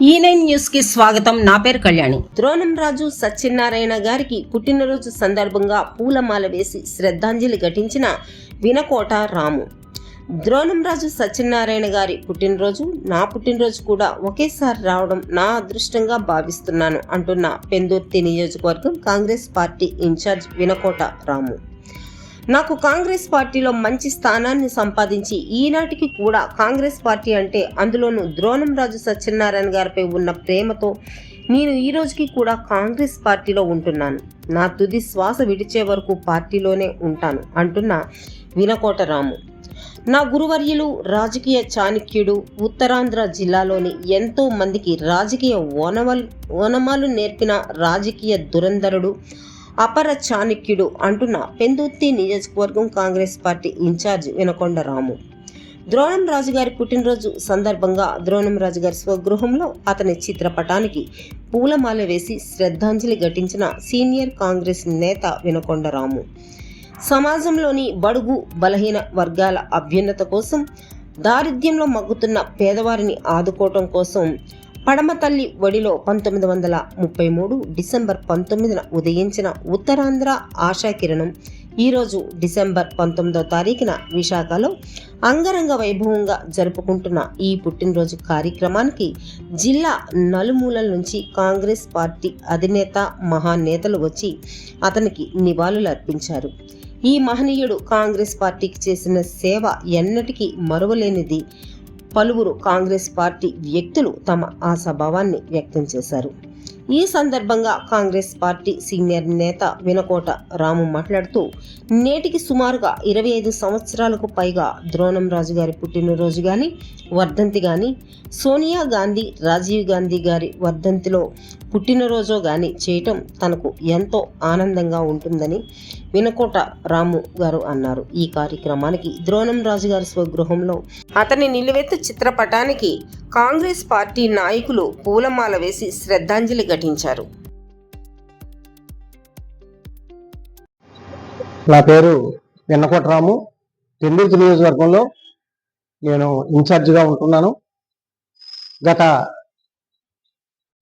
ఈ9 news కి స్వాగతం. నా పేరు కళ్యాణి. ద్రోణంరాజు సత్యనారాయణ గారికి పుట్టినరోజు సందర్భంగా పూలమాల వేసి శ్రద్ధాంజలి ఘటించిన వినకోట రాము. ద్రోణంరాజు సత్యనారాయణ గారి పుట్టినరోజు, నా పుట్టినరోజు కూడా ఒకేసారి రావడం నా అదృష్టంగా భావిస్తున్నాను అంటున్న పెందుర్తి నియోజకవర్గం కాంగ్రెస్ పార్టీ ఇన్ఛార్జ్ వినకోట రాము. నాకు కాంగ్రెస్ పార్టీలో మంచి స్థానాన్ని సంపాదించి ఈనాటికి కూడా కాంగ్రెస్ పార్టీ అంటే, అందులోనూ ద్రోణంరాజు సత్యనారాయణ గారిపై ఉన్న ప్రేమతో నేను ఈ రోజుకి కూడా కాంగ్రెస్ పార్టీలో ఉంటున్నాను. నా తుది శ్వాస విడిచే వరకు పార్టీలోనే ఉంటాను అంటున్న వినకోట రాము. నా గురువర్యులు, రాజకీయ చాణక్యుడు, ఉత్తరాంధ్ర జిల్లాలోని ఎంతో మందికి రాజకీయ ఓనమాలు నేర్పిన రాజకీయ దురంధరుడు, అపర చాణక్యుడు అంటున్న పెందుర్తి నియోజకవర్గం కాంగ్రెస్ పార్టీ ఇన్ఛార్జ్ వినకొండ రాము. ద్రోణంరాజు గారి పుట్టినరోజు సందర్భంగా ద్రోణంరాజు గారి స్వగృహంలో అతని చిత్రపటానికి పూలమాల వేసి శ్రద్ధాంజలి ఘటించిన సీనియర్ కాంగ్రెస్ నేత వినకొండ రాము. సమాజంలోని బడుగు బలహీన వర్గాల అభ్యున్నత కోసం, దారిద్ర్యంలో మగ్గుతున్న పేదవారిని ఆదుకోవటం కోసం పడమతల్లి ఒడిలో 1933 డిసెంబర్ 19న ఉదయించిన ఉత్తరాంధ్ర ఆశాకిరణం ఈరోజు డిసెంబర్ 19వ తారీఖున విశాఖలో అంగరంగ వైభవంగా జరుపుకుంటున్న ఈ పుట్టినరోజు కార్యక్రమానికి జిల్లా నలుమూలల నుంచి కాంగ్రెస్ పార్టీ అధినేత మహానేతలు వచ్చి అతనికి నివాళులు అర్పించారు. ఈ మహనీయుడు కాంగ్రెస్ పార్టీకి చేసిన సేవ ఎన్నటికీ మరువలేనిది. పలువురు కాంగ్రెస్ పార్టీ వ్యక్తులు తమ ఆశాభావాన్ని వ్యక్తం చేశారు. ఈ సందర్భంగా కాంగ్రెస్ పార్టీ సీనియర్ నేత వినకోట రాము మాట్లాడుతూ, నేటికి సుమారుగా 25 సంవత్సరాలకు పైగా ద్రోణంరాజు గారి పుట్టినరోజు కానీ, వర్ధంతి కానీ, సోనియా గాంధీ, రాజీవ్ గాంధీ గారి వర్ధంతిలో పుట్టినరోజు కానీ చేయటం తనకు ఎంతో ఆనందంగా ఉంటుందని వినకోట రాము గారు అన్నారు. ఈ కార్యక్రమానికి ద్రోణంరాజు గారి స్వగృహంలో అతని నిలువెత్తు చిత్రపటానికి కాంగ్రెస్ పార్టీ నాయకులు పూలమాల వేసి శ్రద్ధాంజలి ఘటించారు. నా పేరు వినకోట రాము. పెందుర్తి నియోజకవర్గంలో నేను ఇన్ఛార్జిగా ఉంటున్నాను. గత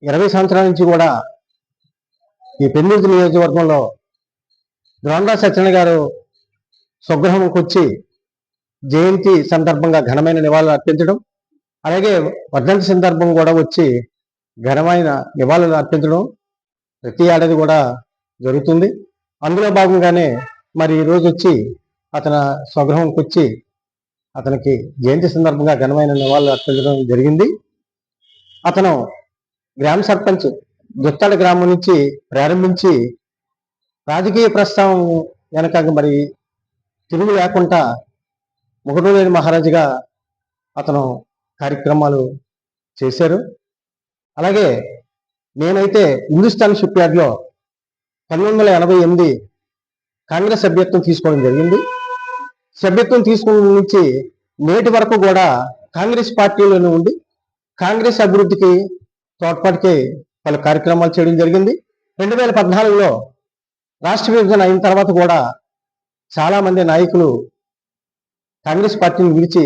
20 సంవత్సరాల నుంచి కూడా ఈ పెందుర్తి నియోజకవర్గంలో ద్రోణంరాజు సత్యనారాయణ గారు స్వగృహంకి వచ్చి జయంతి సందర్భంగా ఘనమైన నివాళులు అర్పించడం, అలాగే వర్ధంతి సందర్భం కూడా వచ్చి ఘనమైన నివాళులు అర్పించడం ప్రతి ఏడాది కూడా జరుగుతుంది. అందులో భాగంగానే మరి ఈరోజు వచ్చి అతని స్వగృహంకి వచ్చి అతనికి జయంతి సందర్భంగా ఘనమైన నివాళులు అర్పించడం జరిగింది. అతను గ్రామ సర్పంచ్ దుత్తాడ గ్రామం నుంచి ప్రారంభించి రాజకీయ ప్రస్థానం వెనక మరి తిరుగు లేకుండా ముకుటలేని మహారాజుగా అతను కార్యక్రమాలు చేశారు. అలాగే నేనైతే హిందుస్థాన్ షిప్ యార్డ్లో 1988 కాంగ్రెస్ సభ్యత్వం తీసుకోవడం జరిగింది. సభ్యత్వం తీసుకున్న నుంచి నేటి వరకు కూడా కాంగ్రెస్ పార్టీలోనే ఉండి కాంగ్రెస్ అభివృద్ధికి తోడ్పాటుకి పలు కార్యక్రమాలు చేయడం జరిగింది. 2014లో రాష్ట్ర విభజన అయిన తర్వాత కూడా చాలామంది నాయకులు కాంగ్రెస్ పార్టీని విడిచి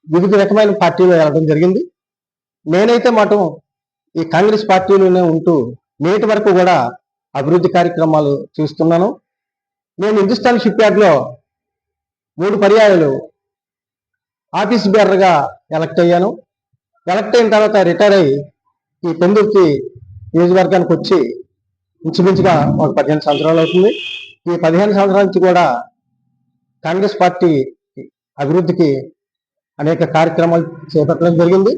వివిధ రకమైన పార్టీలో వెళ్ళడం జరిగింది. నేనైతే మాత్రం ఈ కాంగ్రెస్ పార్టీలోనే ఉంటూ నేటి వరకు కూడా అభివృద్ధి కార్యక్రమాలు చూస్తున్నాను. నేను హిందుస్థాన్ షిప్ యార్డ్లో 3 పర్యాయాలు ఆఫీస్ బేరర్గా ఎలక్ట్ అయ్యాను. ఎలక్ట్ అయిన తర్వాత రిటైర్ అయ్యి ఈ పెందుర్తి నియోజకవర్గానికి వచ్చి ఇంచుమించుగా ఒక 15 సంవత్సరాలు అవుతుంది. ఈ 15 సంవత్సరాల నుంచి కూడా కాంగ్రెస్ పార్టీ అభివృద్ధికి అనేక కార్యక్రమాలు చేపట్టడం జరిగింది.